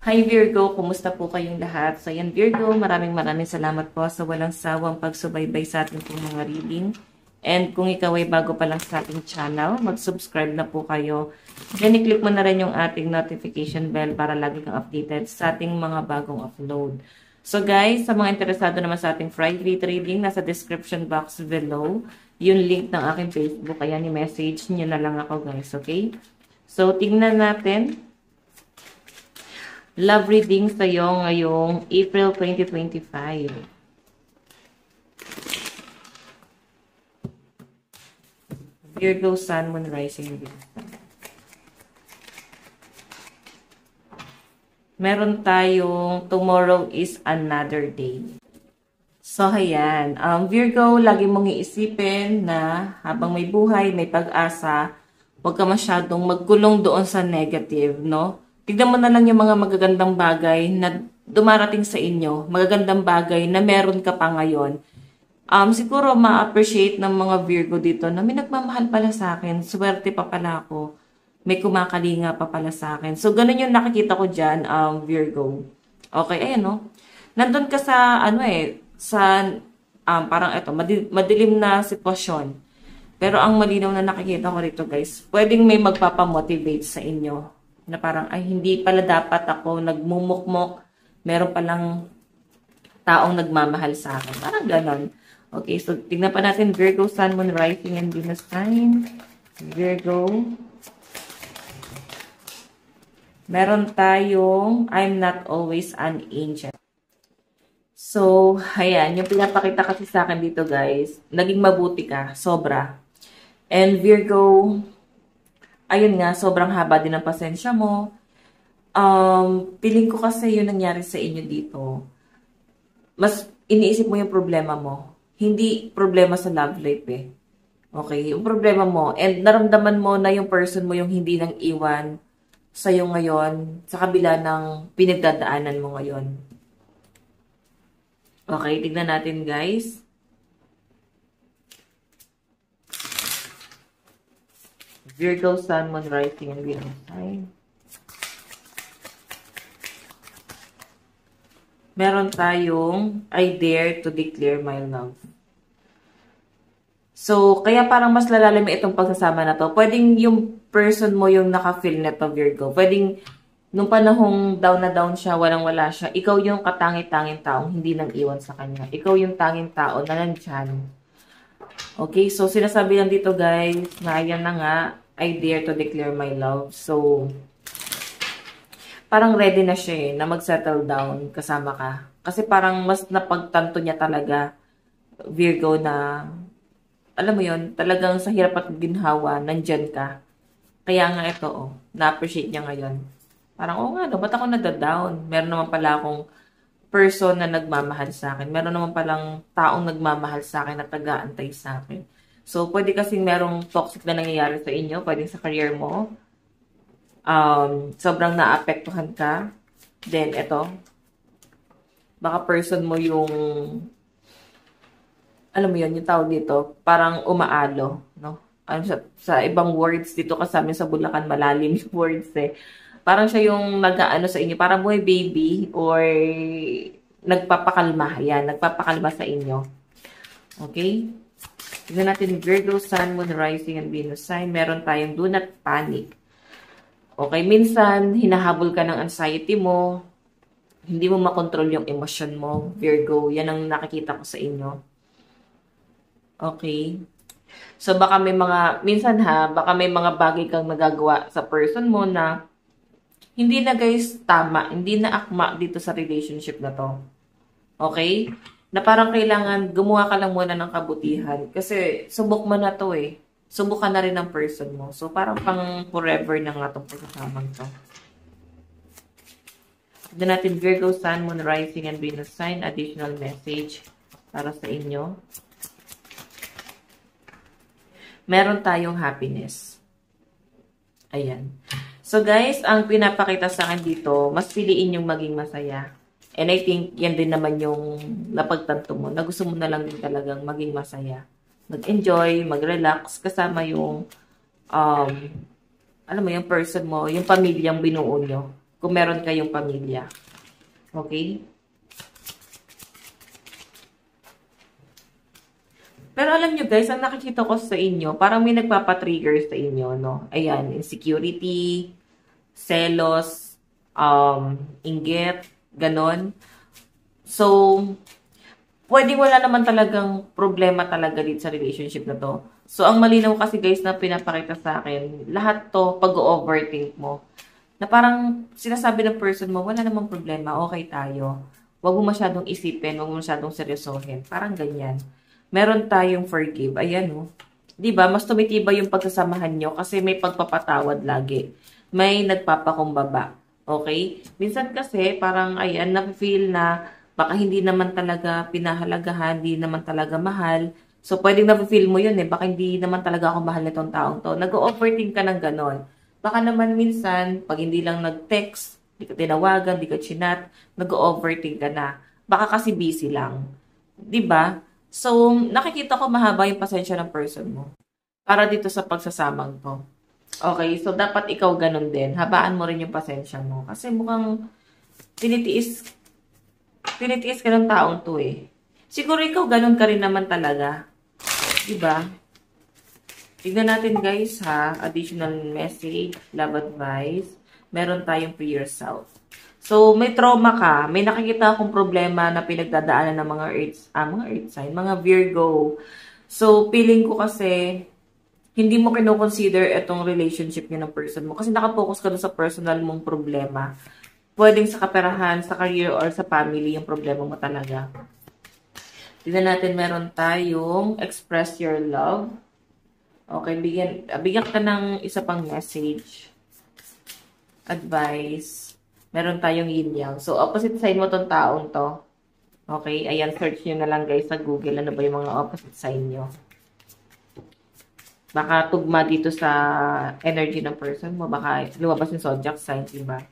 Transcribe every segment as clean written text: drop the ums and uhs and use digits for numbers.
Hi Virgo, kumusta po kayong lahat? So yan Virgo, maraming salamat po sa walang sawang pagsubaybay sa ating pong mga reading. And kung ikaw ay bago pa lang sa ating channel, mag-subscribe na po kayo. Then i-click mo na rin yung ating notification bell para lagi kang updated sa ating mga bagong upload. So guys, sa mga interesado naman sa ating Friday reading, nasa description box below, yung link ng aking Facebook. Ayan, i-message nyo na lang ako guys, okay? So tingnan natin. Love reading sa'yo ngayong April 2025. Virgo, Sun, Moon, Rising, Venus. Meron tayong tomorrow is another day. So, ayan. Virgo, lagi mong iisipin na habang may buhay, may pag-asa, huwag ka masyadong magkulong doon sa negative, no? Tignan mo na lang yung mga magagandang bagay na dumarating sa inyo. Magagandang bagay na meron ka pa ngayon. Siguro ma-appreciate ng mga Virgo dito na may nagmamahal pala sa akin. Swerte pa pala ako. May kumakalinga pa pala sa akin. So, ganun yung nakikita ko dyan, Virgo. Okay, ayan no. Nandun ka sa, parang ito, madilim na sitwasyon. Pero ang malinaw na nakikita ko rito guys, pwedeng may magpapamotivate sa inyo. Na parang, ay, hindi pala dapat ako nagmumukmok. Meron palang taong nagmamahal sa akin. Parang ganon. Okay, so tignan pa natin Virgo, Sun, Moon, Rising, and Venus sign. Virgo. Meron tayong, I'm not always an angel. So, ayan, yung pinapakita kasi sa akin dito guys, naging mabuti ka, sobra. And Virgo, ayun nga, sobrang haba din ang pasensya mo. Feeling ko kasi yun nangyari sa inyo dito. Mas iniisip mo yung problema mo. Hindi problema sa love life eh. Okay, yung problema mo. And naramdaman mo na yung person mo yung hindi nang iwan sa'yo ngayon sa kabila ng pinagdadaanan mo ngayon. Okay, tignan natin guys. Virgo, Sun, Moon, Rising, and Venus sign. Meron tayong I dare to declare my love. So, kaya parang mas lalalim itong pagsasama na to. Pwedeng yung person mo yung naka-feel na to, Virgo. Pwedeng nung panahong down na down siya, walang-wala siya, ikaw yung katangi-tanging taong hindi nang iwan sa kanya. Ikaw yung tanging tao na nandyan. Okay, so sinasabi lang dito guys, na ayan na nga, I dare to declare my love. So, parang ready na siya na mag-settle down kasama ka. Kasi parang mas napagtanto niya talaga, Virgo, na, alam mo yon talagang sa hirap at ginhawa, nandyan ka. Kaya nga ito, na-appreciate niya ngayon. Parang, nga, ba't ako nadadown? Meron naman pala akong person na nagmamahal sa akin. Meron naman palang taong nagmamahal sa akin na taga-antay sa akin. So, pwede kasing merong toxic na nangyayari sa inyo. Pwede sa career mo. Sobrang naapektuhan ka. Then, eto. Baka person mo yung, alam mo yun, yung tawag dito, parang umaalo. No? Sa ibang words dito kasama sa Bulacan, malalim yung words eh. Parang siya yung nag-aano sa inyo, parang boy baby or nagpapakalma. Yan, nagpapakalma sa inyo. Okay? Tignan natin Virgo, Sun, Moon, Rising, and Venus sign. Meron tayong do not panic. Okay, minsan, hinahabol ka ng anxiety mo. Hindi mo makontrol yung emosyon mo, Virgo. Yan ang nakikita ko sa inyo. Okay. So, baka may mga, minsan baka may mga bagay kang nagagawa sa person mo na hindi na guys tama, hindi na akma dito sa relationship na to. Okay? Na parang kailangan gumawa ka lang muna ng kabutihan. Kasi subok mo na to eh. Subok ka na rin ng person mo. So parang pang forever na nga itong pagkasamang to. Tignan natin Virgo, Sun, Moon, Rising, and Venus sign. Additional message para sa inyo. Meron tayong happiness. Ayan. So guys, ang pinapakita sa akin dito, mas piliin yung maging masaya. And I think yan din naman yung napagtanto mo, na gusto mo na lang din talagang maging masaya. Mag-enjoy, mag-relax, kasama yung, alam mo, yung person mo, yung pamilyang binuo nyo. kung meron kayong pamilya. Okay? Pero alam nyo guys, ang nakikita ko sa inyo, parang may nagpapatrigger sa inyo, no? Ayan, insecurity, selos, inggit, ganon. So, pwedeng wala naman talagang problema talaga dito sa relationship na to. So, ang malinaw kasi guys na pinapakita sa akin, lahat to pag-overthink mo. Na parang sinasabi ng person mo, wala namang problema, okay tayo. Huwag mo masyadong isipin, huwag mo masyadong seryosohin. Parang ganyan. Meron tayong forgive. Ayan, oh. 'Di ba? Mas tumitibay yung pagsasamahan nyo kasi may pagpapatawad lagi. May nagpapakumbaba. Okay? Minsan kasi parang ayan, na-feel na baka hindi naman talaga pinahalagahan, hindi naman talaga mahal. So, pwedeng na-feel mo yun eh. Baka hindi naman talaga ako mahal nitong taong to. Nag-overthink ka ng ganon. Baka naman minsan, pag hindi lang nag-text, di ka tinawagan, di ka chinat, nag-overthink ka na. Baka kasi busy lang. 'Di ba? So, nakikita ko mahaba yung pasensya ng person mo. Para dito sa pagsasamang to. Okay, so dapat ikaw ganun din. Habaan mo rin yung pasensya mo. Kasi mukhang tinitiis ka ng taong to eh. Siguro ikaw ganun ka rin naman talaga. Diba? Tignan natin guys ha. Additional message, love advice. Meron tayong free yourself. So, may trauma ka, may nakikita akong problema na pinagdadaanan ng mga earth sign, mga Virgo. So, feeling ko kasi, hindi mo kino-consider itong relationship niya ng person mo. Kasi nakapokus ka doon sa personal mong problema. Pwedeng sa kaperahan, sa career, or sa family, yung problema mo talaga. Tignan natin, meron tayong express your love. Okay, bigyan ka ng isa pang message. Advice. Meron tayong yin yang. So, opposite sign mo tong taong to. Okay? Ayan, search nyo na lang guys sa Google. Ano ba yung mga opposite sign nyo? Baka tugma dito sa energy ng person mo. Baka lumabas yung zodiac sign, diba?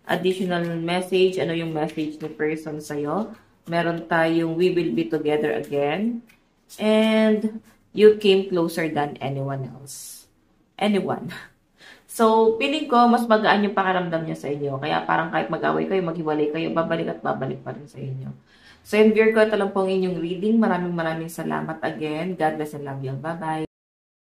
Additional message. Ano yung message ng person sa'yo? Meron tayong we will be together again. And you came closer than anyone else. Anyone. So, feeling ko, mas magaan yung pakiramdam niya sa inyo. Kaya parang kahit mag-away kayo, maghiwalay kayo, babalik at babalik pa rin sa inyo. So, yun, Virgo, ito lang po ang inyong reading. Maraming salamat again. God bless and love you. Bye-bye.